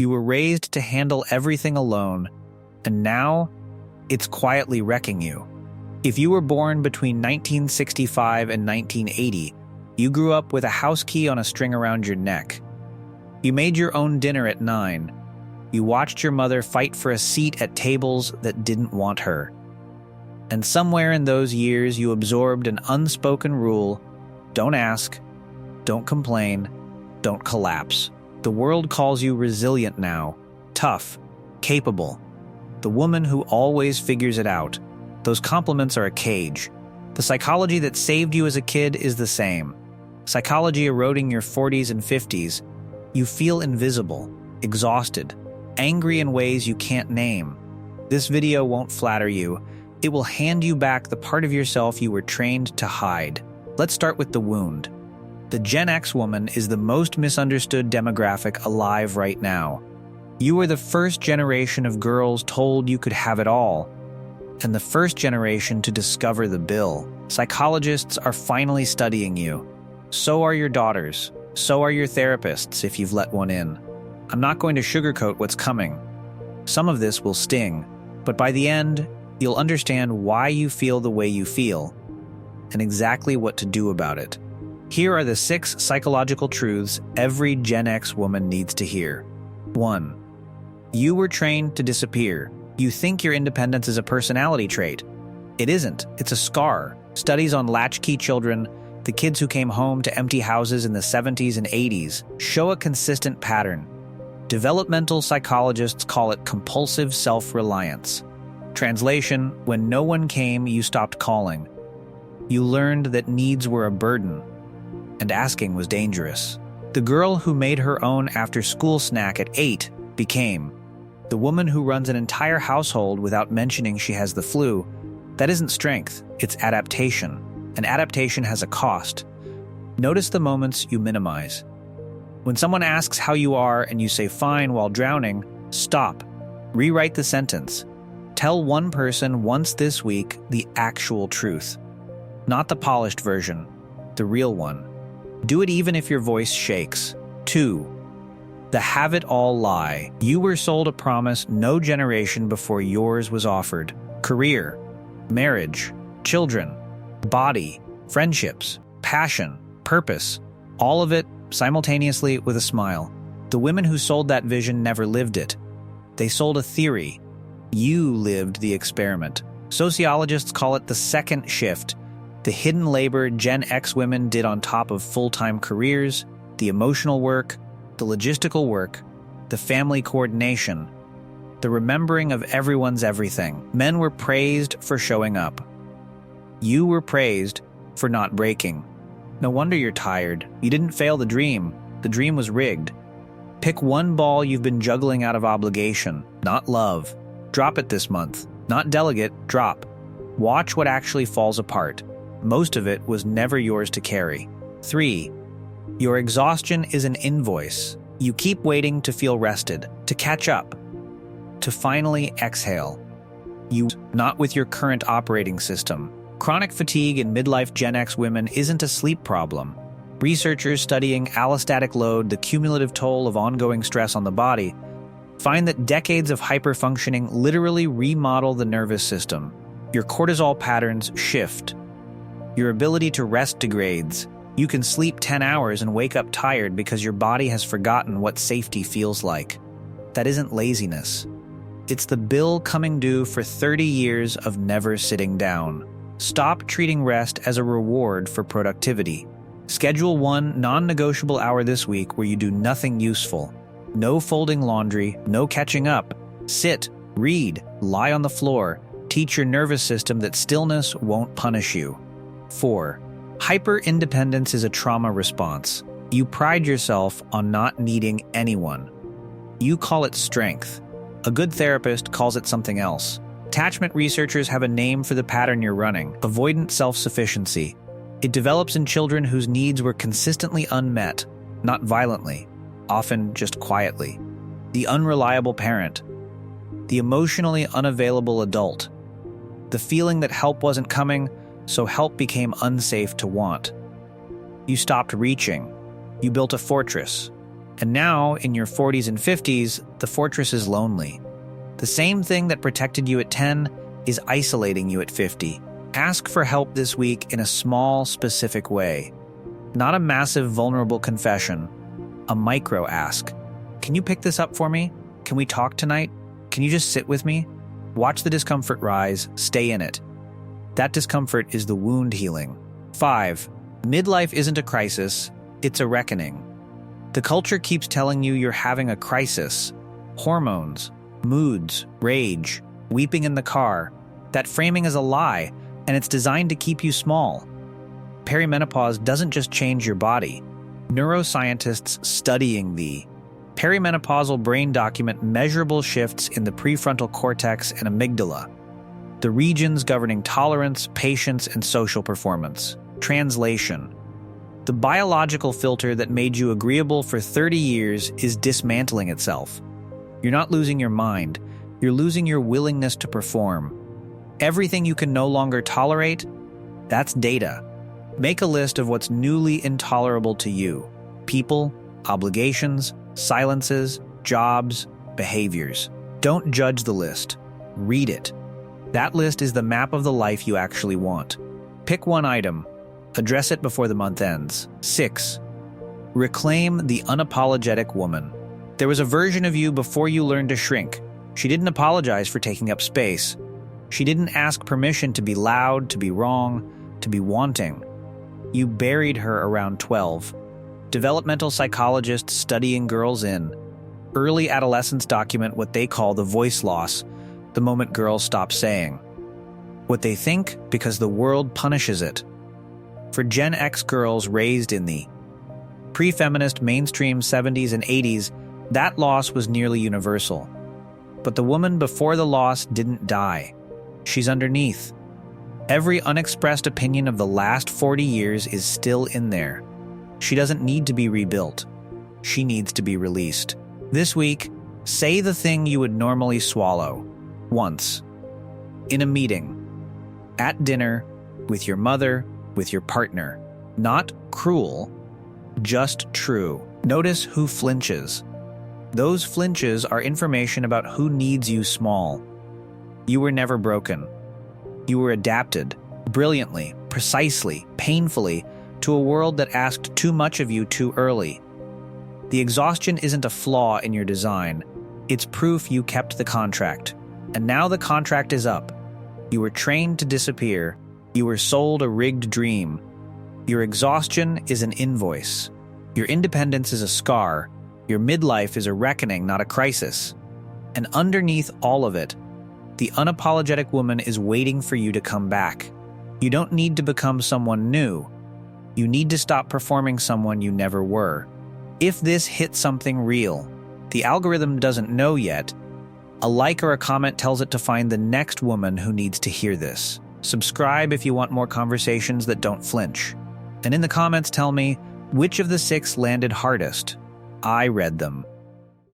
You were raised to handle everything alone, and now it's quietly wrecking you. If you were born between 1965 and 1980, you grew up with a house key on a string around your neck. You made your own dinner at 9. You watched your mother fight for a seat at tables that didn't want her. And somewhere in those years, you absorbed an unspoken rule: don't ask, don't complain, don't collapse. The world calls you resilient now, tough, capable, the woman who always figures it out. Those compliments are a cage. The psychology that saved you as a kid is the same. Psychology eroding your 40s and 50s. You feel invisible, exhausted, angry in ways you can't name. This video won't flatter you. It will hand you back the part of yourself you were trained to hide. Let's start with the wound. The Gen X woman is the most misunderstood demographic alive right now. You were the first generation of girls told you could have it all, and the first generation to discover the bill. Psychologists are finally studying you. So are your daughters. So are your therapists, if you've let one in. I'm not going to sugarcoat what's coming. Some of this will sting, but by the end, you'll understand why you feel the way you feel, and exactly what to do about it. Here are the 6 psychological truths every Gen X woman needs to hear. 1. You were trained to disappear. You think your independence is a personality trait. It isn't. It's a scar. Studies on latchkey children, the kids who came home to empty houses in the 70s and 80s, show a consistent pattern. Developmental psychologists call it compulsive self-reliance. Translation: when no one came, you stopped calling. You learned that needs were a burden, and asking was dangerous. The girl who made her own after-school snack at 8 became the woman who runs an entire household without mentioning she has the flu. That isn't strength, it's adaptation. And adaptation has a cost. Notice the moments you minimize. When someone asks how you are and you say fine while drowning, stop. Rewrite the sentence. Tell one person once this week the actual truth. Not the polished version, the real one. Do it even if your voice shakes. 2. The have-it-all lie. You were sold a promise no generation before yours was offered. Career, marriage, children, body, friendships, passion, purpose, all of it simultaneously with a smile. The women who sold that vision never lived it. They sold a theory. You lived the experiment. Sociologists call it the second shift, the hidden labor Gen X women did on top of full-time careers, the emotional work, the logistical work, the family coordination, the remembering of everyone's everything. Men were praised for showing up. You were praised for not breaking. No wonder you're tired. You didn't fail the dream. The dream was rigged. Pick one ball you've been juggling out of obligation, not love. Drop it this month. Not delegate, drop. Watch what actually falls apart. Most of it was never yours to carry. 3. Your exhaustion is an invoice. You keep waiting to feel rested, to catch up, to finally exhale. You not with your current operating system. Chronic fatigue in midlife Gen X women isn't a sleep problem. Researchers studying allostatic load, the cumulative toll of ongoing stress on the body, find that decades of hyperfunctioning literally remodel the nervous system. Your cortisol patterns shift. Your ability to rest degrades. You can sleep 10 hours and wake up tired because your body has forgotten what safety feels like. That isn't laziness. It's the bill coming due for 30 years of never sitting down. Stop treating rest as a reward for productivity. Schedule one non-negotiable hour this week where you do nothing useful. No folding laundry, no catching up. Sit, read, lie on the floor. Teach your nervous system that stillness won't punish you. 4. Hyper-independence is a trauma response. You pride yourself on not needing anyone. You call it strength. A good therapist calls it something else. Attachment researchers have a name for the pattern you're running: avoidant self-sufficiency. It develops in children whose needs were consistently unmet, not violently, often just quietly. The unreliable parent. The emotionally unavailable adult. The feeling that help wasn't coming, so help became unsafe to want. You stopped reaching. You built a fortress. And now, in your 40s and 50s, the fortress is lonely. The same thing that protected you at 10 is isolating you at 50. Ask for help this week in a small, specific way. Not a massive, vulnerable confession. A micro ask. Can you pick this up for me? Can we talk tonight? Can you just sit with me? Watch the discomfort rise, stay in it. That discomfort is the wound healing. 5. Midlife isn't a crisis, it's a reckoning. The culture keeps telling you you're having a crisis. Hormones, moods, rage, weeping in the car. That framing is a lie, and it's designed to keep you small. Perimenopause doesn't just change your body. Neuroscientists studying the perimenopausal brain document measurable shifts in the prefrontal cortex and amygdala, the regions governing tolerance, patience, and social performance. Translation: the biological filter that made you agreeable for 30 years is dismantling itself. You're not losing your mind, you're losing your willingness to perform. Everything you can no longer tolerate, that's data. Make a list of what's newly intolerable to you. People, obligations, silences, jobs, behaviors. Don't judge the list. Read it. That list is the map of the life you actually want. Pick one item. Address it before the month ends. 6. Reclaim the unapologetic woman. There was a version of you before you learned to shrink. She didn't apologize for taking up space. She didn't ask permission to be loud, to be wrong, to be wanting. You buried her around 12. Developmental psychologists studying girls in early adolescence document what they call the voice loss, the moment girls stop saying what they think because the world punishes it. For Gen X girls raised in the pre-feminist mainstream 70s and 80s, that loss was nearly universal. But the woman before the loss didn't die. She's underneath. Every unexpressed opinion of the last 40 years is still in there. She doesn't need to be rebuilt. She needs to be released. This week, say the thing you would normally swallow. Once. In a meeting. At dinner. With your mother. With your partner. Not cruel. Just true. Notice who flinches. Those flinches are information about who needs you small. You were never broken. You were adapted, brilliantly, precisely, painfully, to a world that asked too much of you too early. The exhaustion isn't a flaw in your design. It's proof you kept the contract. And now the contract is up. You were trained to disappear. You were sold a rigged dream. Your exhaustion is an invoice. Your independence is a scar. Your midlife is a reckoning, not a crisis. And underneath all of it, the unapologetic woman is waiting for you to come back. You don't need to become someone new. You need to stop performing someone you never were. If this hits something real, the algorithm doesn't know yet. A like or a comment tells it to find the next woman who needs to hear this. Subscribe if you want more conversations that don't flinch. And in the comments tell me, which of the 6 landed hardest? I read them.